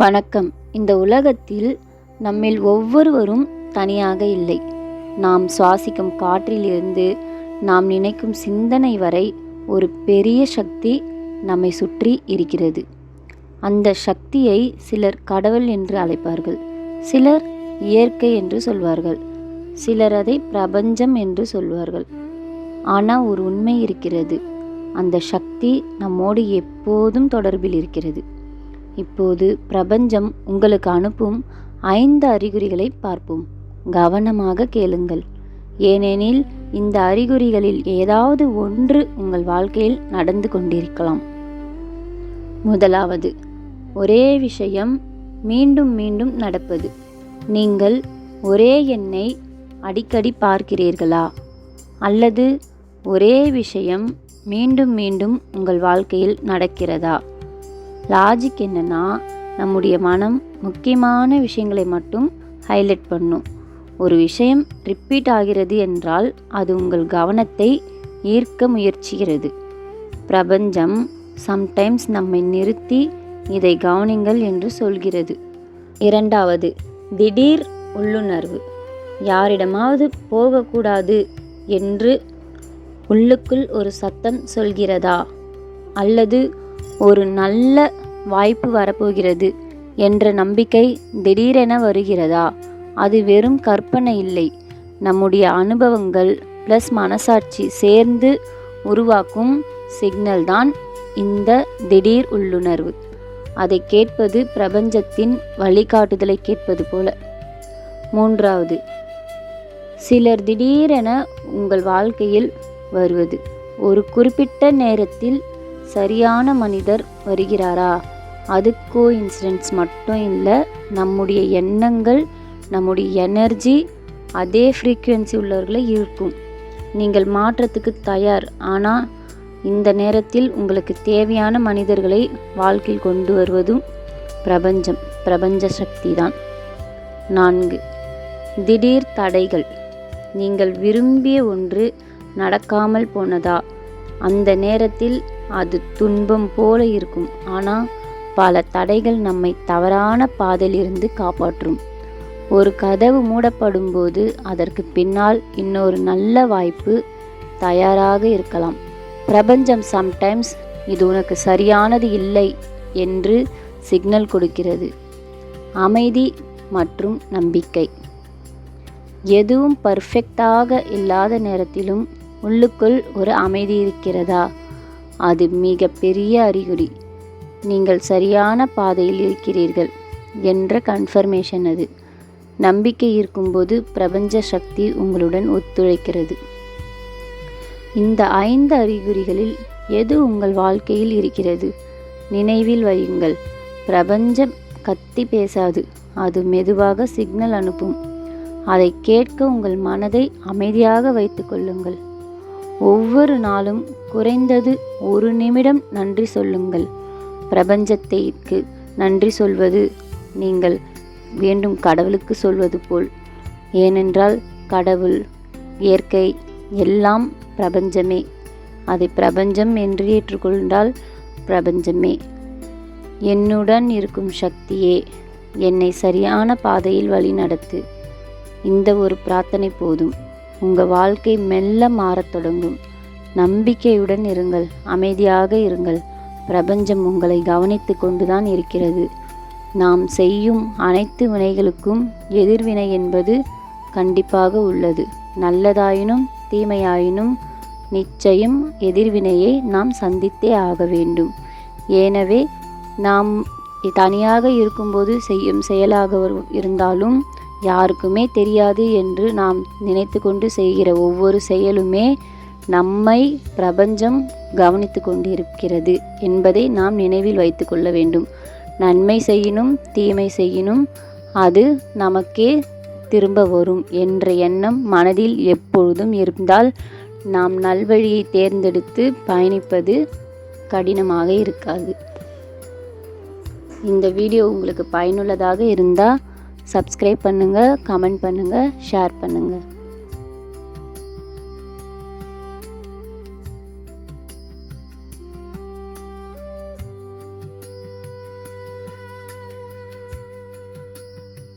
வணக்கம். இந்த உலகத்தில் நம்மில் ஒவ்வொருவரும் தனியாக இல்லை. நாம் சுவாசிக்கும் காற்றிலிருந்து நாம் நினைக்கும் சிந்தனை வரை ஒரு பெரிய சக்தி நம்மை சுற்றி இருக்கிறது. அந்த சக்தியை சிலர் கடவுள் என்று அழைப்பார்கள், சிலர் இயற்கை என்று சொல்வார்கள், சிலர் அதை பிரபஞ்சம் என்று சொல்வார்கள். ஆனால் ஒரு உண்மை இருக்கிறது, அந்த சக்தி நம்மோடு எப்போதும் தொடர்பில் இருக்கிறது. இப்போது பிரபஞ்சம் உங்களுக்கு அனுப்பும் 5 அறிகுறிகளை பார்ப்போம். கவனமாக கேளுங்கள், ஏனெனில் இந்த அறிகுறிகளில் ஏதாவது ஒன்று உங்கள் வாழ்க்கையில் நடந்து கொண்டிருக்கலாம். முதலாவது, ஒரே விஷயம் மீண்டும் மீண்டும் நடப்பது. நீங்கள் ஒரே எண்ணை அடிக்கடி பார்க்கிறீர்களா? அல்லது ஒரே விஷயம் மீண்டும் மீண்டும் உங்கள் வாழ்க்கையில் நடக்கிறதா? லாஜிக் என்னன்னா, நம்முடைய மனம் முக்கியமான விஷயங்களை மட்டும் ஹைலைட் பண்ணும். ஒரு விஷயம் ரிப்பீட் ஆகிறது என்றால் அது உங்கள் கவனத்தை ஈர்க்க முயற்சிக்கிறது. பிரபஞ்சம் சம்டைம்ஸ் நம்மை நிறுத்தி இதை கவனிங்கள் என்று சொல்கிறது. இரண்டாவது, திடீர் உள்ளுணர்வு. யாரிடமாவது போகக்கூடாது என்று உள்ளுக்குள் ஒரு சத்தம் சொல்கிறதா? அல்லது ஒரு நல்ல வாய்ப்பு வரப்போகிறது என்ற நம்பிக்கை திடீரென வருகிறதா? அது வெறும் கற்பனை இல்லை, நம்முடைய அனுபவங்கள் ப்ளஸ் மனசாட்சி சேர்ந்து உருவாக்கும் சிக்னல் தான் இந்த திடீர் உள்ளுணர்வு. அதை கேட்பது பிரபஞ்சத்தின் வழிகாட்டுதலை கேட்பது போல. மூன்றாவது, சிலர் திடீரென உங்கள் வாழ்க்கையில் வருவது. ஒரு குறிப்பிட்ட நேரத்தில் சரியான மனிதர் வருகிறாரா? அது கோஇன்சிடென்ஸ் மட்டும் இல்லை, நம்முடைய எண்ணங்கள், நம்முடைய எனர்ஜி அதே ஃப்ரீக்குவென்சி உள்ளவர்களை இருக்கும். நீங்கள் மாற்றத்துக்கு தயார், ஆனால் இந்த நேரத்தில் உங்களுக்கு தேவையான மனிதர்களை வாழ்க்கையில் கொண்டு வருவதும் பிரபஞ்ச சக்தி தான். 4, திடீர் தடைகள். நீங்கள் விரும்பிய ஒன்று நடக்காமல் போனதா? அந்த நேரத்தில் அது துன்பம் போல இருக்கும், ஆனால் பல தடைகள் நம்மை தவறான பாதையிலிருந்து காப்பாற்றும். ஒரு கதவு மூடப்படும் போது அதற்கு பின்னால் இன்னொரு நல்ல வாய்ப்பு தயாராக இருக்கலாம். பிரபஞ்சம் சம்டைம்ஸ் இது உனக்கு சரியானது இல்லை என்று சிக்னல் கொடுக்கிறது. அமைதி மற்றும் நம்பிக்கை. எதுவும் பர்ஃபெக்டாக இல்லாத நேரத்திலும் உள்ளுக்குள் ஒரு அமைதி இருக்கிறதா? அது மிக பெரிய அறிகுறி, நீங்கள் சரியான பாதையில் இருக்கிறீர்கள் என்ற கன்ஃபர்மேஷன். அது நம்பிக்கை இருக்கும்போது பிரபஞ்ச சக்தி உங்களுடன் ஒத்துழைக்கிறது. இந்த 5 அறிகுறிகளில் எது உங்கள் வாழ்க்கையில் இருக்கிறது? நினைவில் வையுங்கள், பிரபஞ்சம் கத்தி பேசாது, அது மெதுவாக சிக்னல் அனுப்பும். அதை கேட்க உங்கள் மனதை அமைதியாக வைத்து கொள்ளுங்கள். ஒவ்வொரு நாளும் குறைந்தது 1 நிமிடம் நன்றி சொல்லுங்கள். பிரபஞ்சத்திற்கு நன்றி சொல்வது நீங்கள் வேண்டும் கடவுளுக்கு சொல்வது போல். ஏனென்றால் கடவுள், இயற்கை எல்லாம் பிரபஞ்சமே. அதை பிரபஞ்சம் என்று ஏற்றுக்கொண்டால் பிரபஞ்சமே. என்னுடன் இருக்கும் சக்தியே, என்னை சரியான பாதையில் வழி நடத்து. இந்த ஒரு பிரார்த்தனை போதும், உங்கள் வாழ்க்கை மெல்ல மாறத் தொடங்கும். நம்பிக்கையுடன் இருங்கள், அமைதியாக இருங்கள். பிரபஞ்சம் உங்களை கவனித்து கொண்டுதான் இருக்கிறது. நாம் செய்யும் அனைத்து வினைகளுக்கும் எதிர்வினை என்பது கண்டிப்பாக உள்ளது. நல்லதாயினும் தீமையாயினும் நிச்சயம் எதிர்வினையை நாம் சந்தித்தே ஆக வேண்டும். எனவே நாம் தனியாக இருக்கும்போது செய்யும் செயலாக இருந்தாலும் யாருக்குமே தெரியாது என்று நாம் நினைத்து கொண்டு செய்கிற ஒவ்வொரு செயலுமே நம்மை பிரபஞ்சம் கவனித்து கொண்டிருக்கிறது என்பதை நாம் நினைவில் வைத்து கொள்ள வேண்டும். நன்மை செய்யினும் தீமை செய்யினும் அது நமக்கே திரும்ப வரும் என்ற எண்ணம் மனதில் எப்பொழுதும் இருந்தால் நாம் நல்வழியை தேர்ந்தெடுத்து பயணிப்பது கடினமாக இருக்காது. இந்த வீடியோ உங்களுக்கு பயனுள்ளதாக இருந்தால் சப்ஸ்கிரைப் பண்ணுங்கள், கமெண்ட் பண்ணுங்கள், ஷேர் பண்ணுங்கள்.